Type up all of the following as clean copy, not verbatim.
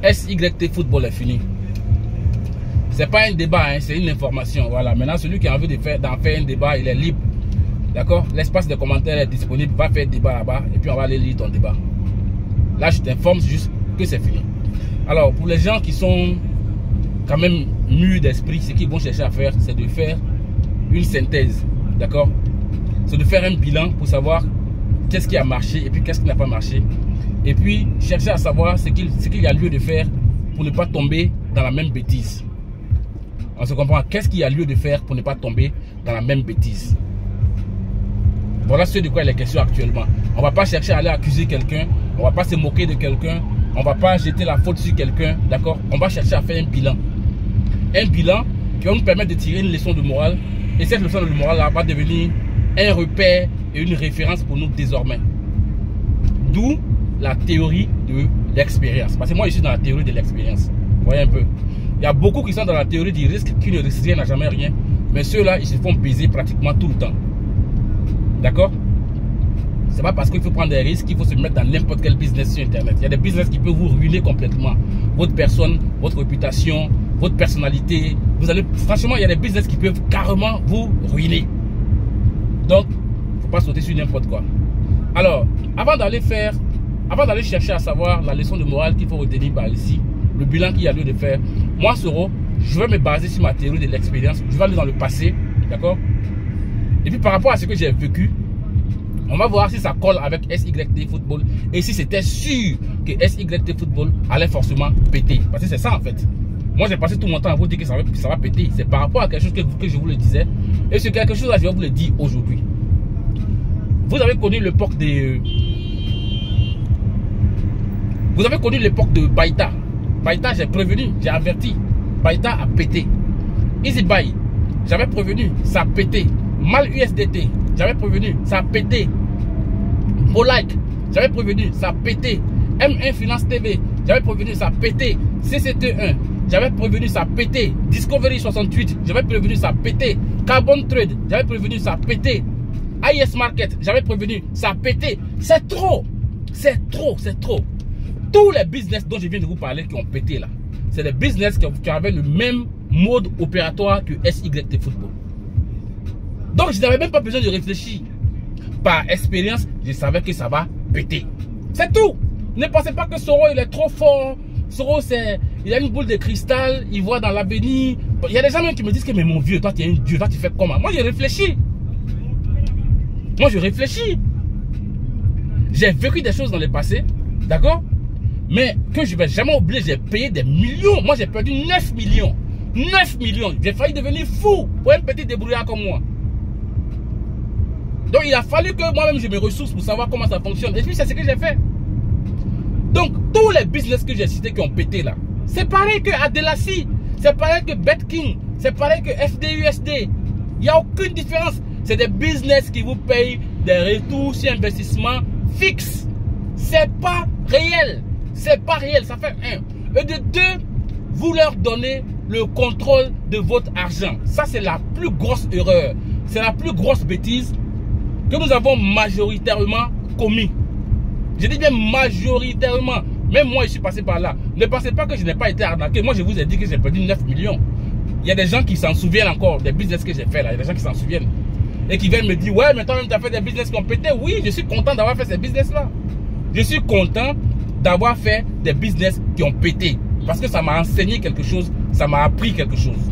SYT Football est fini. C'est pas un débat, hein, c'est une information. Voilà. Maintenant, celui qui a envie d'en faire un débat, il est libre. D'accord? L'espace de commentaires est disponible. Va faire débat là-bas et puis on va aller lire ton débat. Là, je t'informe juste que c'est fini. Alors, pour les gens qui sont quand même mûrs d'esprit, ce qu'ils vont chercher à faire, c'est de faire une synthèse. D'accord? C'est de faire un bilan pour savoir qu'est-ce qui a marché et puis qu'est-ce qui n'a pas marché. Et puis, chercher à savoir ce qu'il y a lieu de faire pour ne pas tomber dans la même bêtise. On se comprend. Qu'est-ce qu'il y a lieu de faire pour ne pas tomber dans la même bêtise? Voilà ce de quoi il est question actuellement. On ne va pas chercher à aller accuser quelqu'un. On ne va pas se moquer de quelqu'un. On ne va pas jeter la faute sur quelqu'un. D'accord? On va chercher à faire un bilan. Un bilan qui va nous permettre de tirer une leçon de morale. Et cette leçon de morale là va devenir un repère et une référence pour nous désormais. D'où la théorie de l'expérience. Parce que moi, je suis dans la théorie de l'expérience. Vous voyez un peu. Il y a beaucoup qui sont dans la théorie du risque, qui ne risquent rien, n'a jamais rien. Mais ceux-là, ils se font baiser pratiquement tout le temps. D'accord? C'est pas parce qu'il faut prendre des risques qu'il faut se mettre dans n'importe quel business sur Internet. Il y a des business qui peuvent vous ruiner complètement. Votre personne, votre réputation, votre personnalité. Franchement, il y a des business qui peuvent carrément vous ruiner. Donc, il ne faut pas sauter sur n'importe quoi. Alors, avant d'aller chercher à savoir la leçon de morale qu'il faut retenir par ici, le bilan qu'il y a lieu de faire, moi, Soro, je vais me baser sur ma théorie de l'expérience. Je vais aller dans le passé, d'accord? Et puis par rapport à ce que j'ai vécu, on va voir si ça colle avec SYT Football et si c'était sûr que SYT Football allait forcément péter. Parce que c'est ça en fait. Moi j'ai passé tout mon temps à vous dire que ça va péter. C'est par rapport à quelque chose que je vous le disais. Et ce quelque chose là, je vais vous le dire aujourd'hui. Vous avez connu l'époque de... Vous avez connu l'époque de Baïta. Baïta, j'ai prévenu, j'ai averti. Baïta a pété. EasyBuy, j'avais prévenu, ça a pété. Mal USDT, j'avais prévenu, ça a pété. Molike, j'avais prévenu, ça a pété. M1 Finance TV, j'avais prévenu, ça a pété. CCT1, j'avais prévenu, ça a pété. Discovery 68, j'avais prévenu, ça a pété. Carbon Trade, j'avais prévenu, ça a pété. IS Market, j'avais prévenu, ça a pété. C'est trop, c'est trop, c'est trop. Tous les business dont je viens de vous parler qui ont pété là, c'est des business qui avaient le même mode opératoire que SYT Football. Donc, je n'avais même pas besoin de réfléchir. Par expérience, je savais que ça va péter. C'est tout. Ne pensez pas que Soro, il est trop fort. Soro, il a une boule de cristal. Il voit dans l'avenir. Il y a des gens même qui me disent que, mais mon vieux, toi, tu es un dieu. Toi, tu fais comment? Moi, je réfléchis. Moi, je réfléchis. J'ai vécu des choses dans le passé. D'accord? Mais que je ne vais jamais oublier, j'ai payé des millions. Moi, j'ai perdu 9 millions. 9 millions. J'ai failli devenir fou pour un petit débrouillard comme moi. Donc, il a fallu que moi-même, je me ressource pour savoir comment ça fonctionne. Et puis, c'est ce que j'ai fait. Donc, tous les business que j'ai cités qui ont pété là, c'est pareil que Adelassi, c'est pareil que BetKing, c'est pareil que FDUSD. Il n'y a aucune différence. C'est des business qui vous payent des retours sur investissement fixes. C'est pas réel. C'est pas réel. Ça fait un. Et de deux, vous leur donnez le contrôle de votre argent. Ça, c'est la plus grosse erreur. C'est la plus grosse bêtise que nous avons majoritairement commis. Je dis bien majoritairement. Même moi, je suis passé par là. Ne pensez pas que je n'ai pas été arnaqué. Moi, je vous ai dit que j'ai perdu 9 millions. Il y a des gens qui s'en souviennent encore des business que j'ai fait là. Il y a des gens qui s'en souviennent. Et qui viennent me dire, ouais, mais toi-même, tu as fait des business qui ont pété. Oui, je suis content d'avoir fait ces business-là. Je suis content d'avoir fait des business qui ont pété. Parce que ça m'a enseigné quelque chose. Ça m'a appris quelque chose.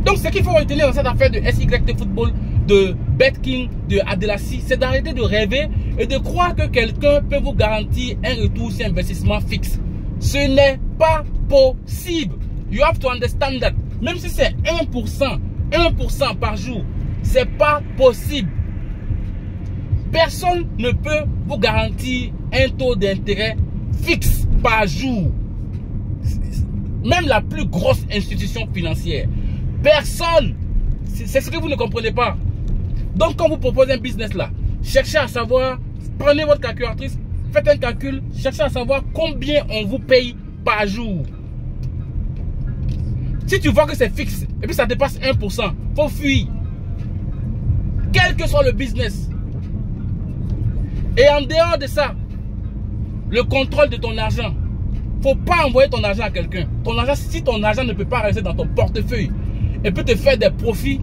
Donc, ce qu'il faut retenir dans cette affaire de SYT Football, de BetKing, de Adelassi, c'est d'arrêter de rêver et de croire que quelqu'un peut vous garantir un retour sur investissement fixe. Ce n'est pas possible. You have to understand that. Même si c'est 1% par jour, c'est pas possible. Personne ne peut vous garantir un taux d'intérêt fixe par jour. Même la plus grosse institution financière. Personne. C'est ce que vous ne comprenez pas. Donc, quand vous proposez un business là, cherchez à savoir, prenez votre calculatrice, faites un calcul, cherchez à savoir combien on vous paye par jour. Si tu vois que c'est fixe et puis ça dépasse 1%, faut fuir. Quel que soit le business. Et en dehors de ça, le contrôle de ton argent. Faut pas envoyer ton argent à quelqu'un. Ton argent, si ton argent ne peut pas rester dans ton portefeuille et peut te faire des profits,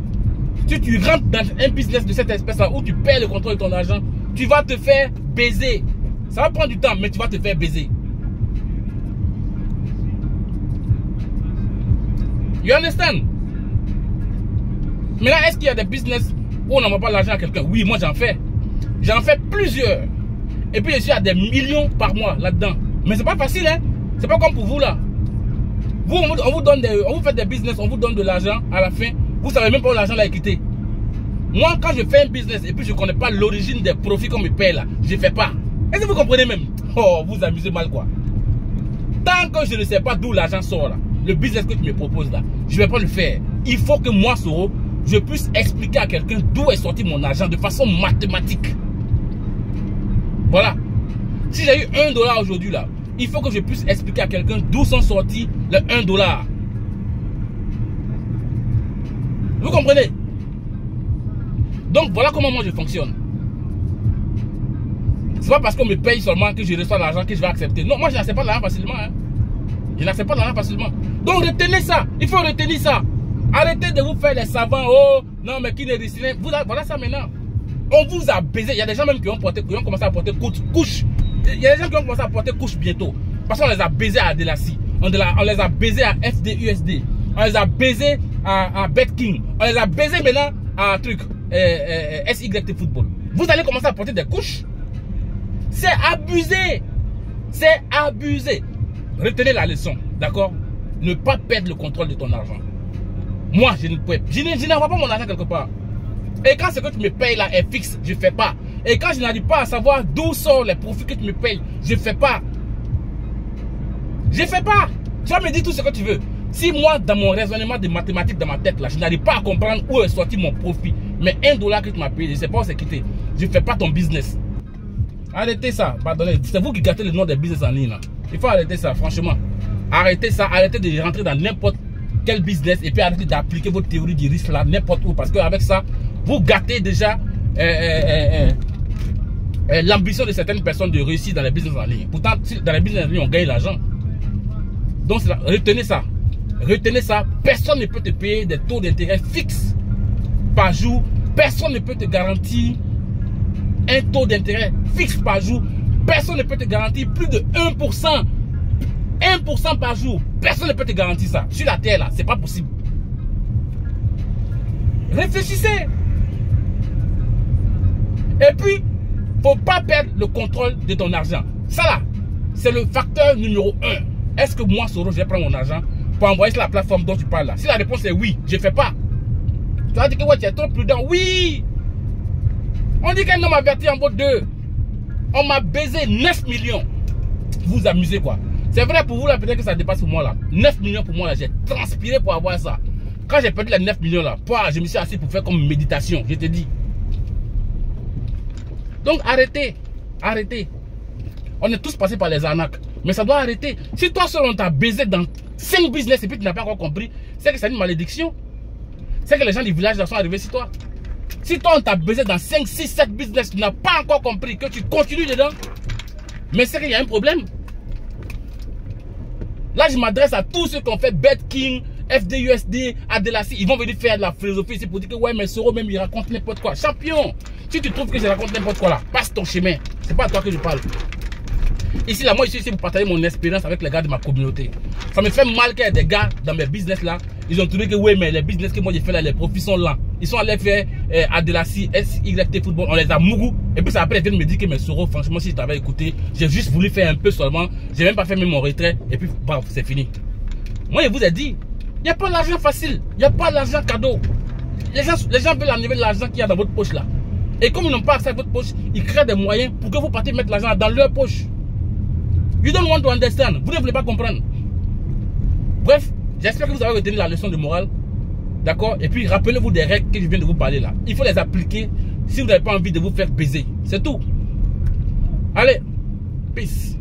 si tu rentres dans un business de cette espèce-là où tu perds le contrôle de ton argent, tu vas te faire baiser. Ça va prendre du temps, mais tu vas te faire baiser. You understand? Maintenant, est-ce qu'il y a des business où on n'envoie pas l'argent à quelqu'un? Oui, moi j'en fais. J'en fais plusieurs. Et puis je suis à des millions par mois là-dedans. Mais c'est pas facile, hein? C'est pas comme pour vous là. Vous, on vous donne on vous fait des business, on vous donne de l'argent à la fin. Vous savez même pas où l'argent l'a quitté. Moi, quand je fais un business et puis je connais pas l'origine des profits qu'on me paye là, je fais pas. Est-ce que vous comprenez même? Oh, vous amusez mal quoi. Tant que je ne sais pas d'où l'argent sort là, le business que tu me proposes là, je vais pas le faire. Il faut que moi, Soro, je puisse expliquer à quelqu'un d'où est sorti mon argent de façon mathématique. Voilà. Si j'ai eu $1 aujourd'hui là, il faut que je puisse expliquer à quelqu'un d'où sont sortis les $1. Vous comprenez? Donc voilà comment moi je fonctionne. C'est pas parce qu'on me paye seulement que je reçois l'argent que je vais accepter. Non, moi je n'accepte pas l'argent facilement. Hein. Je n'accepte pas l'argent facilement. Donc retenez ça. Il faut retenir ça. Arrêtez de vous faire les savants. Oh, non, mais qui n'est destiné. Voilà ça maintenant. On vous a baisé. Il y a des gens même qui ont commencé à porter couche. Il y a des gens qui ont commencé à porter couche bientôt. Parce qu'on les a baisés à Adelassi. On les a baisés à FDUSD. On les a baisés à BetKing. On les a baisés maintenant à truc SYT Football. Vous allez commencer à porter des couches. C'est abusé. C'est abusé. Retenez la leçon, d'accord? Ne pas perdre le contrôle de ton argent. Moi, je n'envoie pas mon argent quelque part. Et quand ce que tu me payes là est fixe, je ne fais pas. Et quand je n'arrive pas à savoir d'où sortent les profits que tu me payes, je ne fais pas. Je ne fais pas. Tu vas me dire tout ce que tu veux. Si moi, dans mon raisonnement de mathématiques dans ma tête là, je n'arrive pas à comprendre où est sorti mon profit, mais $1 que tu m'as payé, je ne sais pas où c'est quitté. Je ne fais pas ton business. Arrêtez ça. C'est vous qui gâtez le nom des business en ligne là. Il faut arrêter ça, franchement. Arrêtez ça. Arrêtez de rentrer dans n'importe quel business et puis arrêtez d'appliquer votre théorie du risque là n'importe où. Parce qu'avec ça, vous gâtez déjà l'ambition de certaines personnes de réussir dans les business en ligne. Pourtant, dans les business en ligne, on gagne l'argent. Donc, retenez ça. Retenez ça. Personne ne peut te payer des taux d'intérêt fixes par jour. Personne ne peut te garantir un taux d'intérêt fixe par jour. Personne ne peut te garantir plus de 1%. 1% par jour. Personne ne peut te garantir ça. Sur la terre là, c'est pas possible. Réfléchissez. Et puis, faut pas perdre le contrôle de ton argent. Ça là, c'est le facteur numéro 1. Est-ce que moi, Soro, je vais prendre mon argent pour envoyer sur la plateforme dont tu parles là? Si la réponse est oui, je ne fais pas. Tu vas dire que ouais, tu es trop prudent. Oui. On dit qu'un homme averti en vaut 2. On m'a baisé 9 millions. Vous vous amusez quoi? C'est vrai pour vous là, peut-être que ça dépasse pour moi là. 9 millions pour moi là, j'ai transpiré pour avoir ça. Quand j'ai perdu les 9 millions là, je me suis assis pour faire comme méditation, je te dis. Donc arrêtez, arrêtez. On est tous passés par les arnaques, mais ça doit arrêter. Si toi seul on t'a baisé dans 5 business et puis tu n'as pas encore compris, c'est que c'est une malédiction. C'est que les gens du village là sont arrivés sur toi. Si toi on t'a baisé dans 5, 6, 7 business, tu n'as pas encore compris, que tu continues dedans, mais c'est qu'il y a un problème. Là je m'adresse à tous ceux qui ont fait BetKing, FDUSD, Adelassi. Ils vont venir faire de la philosophie ici pour dire que ouais mais Soro même il raconte n'importe quoi. Champion, si tu trouves que je raconte n'importe quoi là, passe ton chemin. C'est pas à toi que je parle. Ici là, moi je suis ici pour partager mon expérience avec les gars de ma communauté. Ça me fait mal qu'il y ait des gars dans mes business là. Ils ont trouvé que ouais mais les business que moi j'ai fait là, les profits sont lents. Ils sont allés faire Adelassi, SYT Football, on les a mougou. Et puis ça après ils viennent me dire que mes Soro, franchement si je t'avais écouté, j'ai juste voulu faire un peu seulement. J'ai même pas fait même mon retrait. Et puis bref, c'est fini. Moi je vous ai dit, il n'y a pas l'argent facile, il n'y a pas l'argent cadeau. Les gens veulent enlever l'argent qu'il y a dans votre poche là. Et comme ils n'ont pas accès à votre poche, ils créent des moyens pour que vous partiez mettre l'argent dans leur poche. You don't want to understand. Vous ne voulez pas comprendre. Bref, j'espère que vous avez retenu la leçon de morale. D'accord? Et puis rappelez-vous des règles que je viens de vous parler là. Il faut les appliquer si vous n'avez pas envie de vous faire baiser. C'est tout. Allez, peace.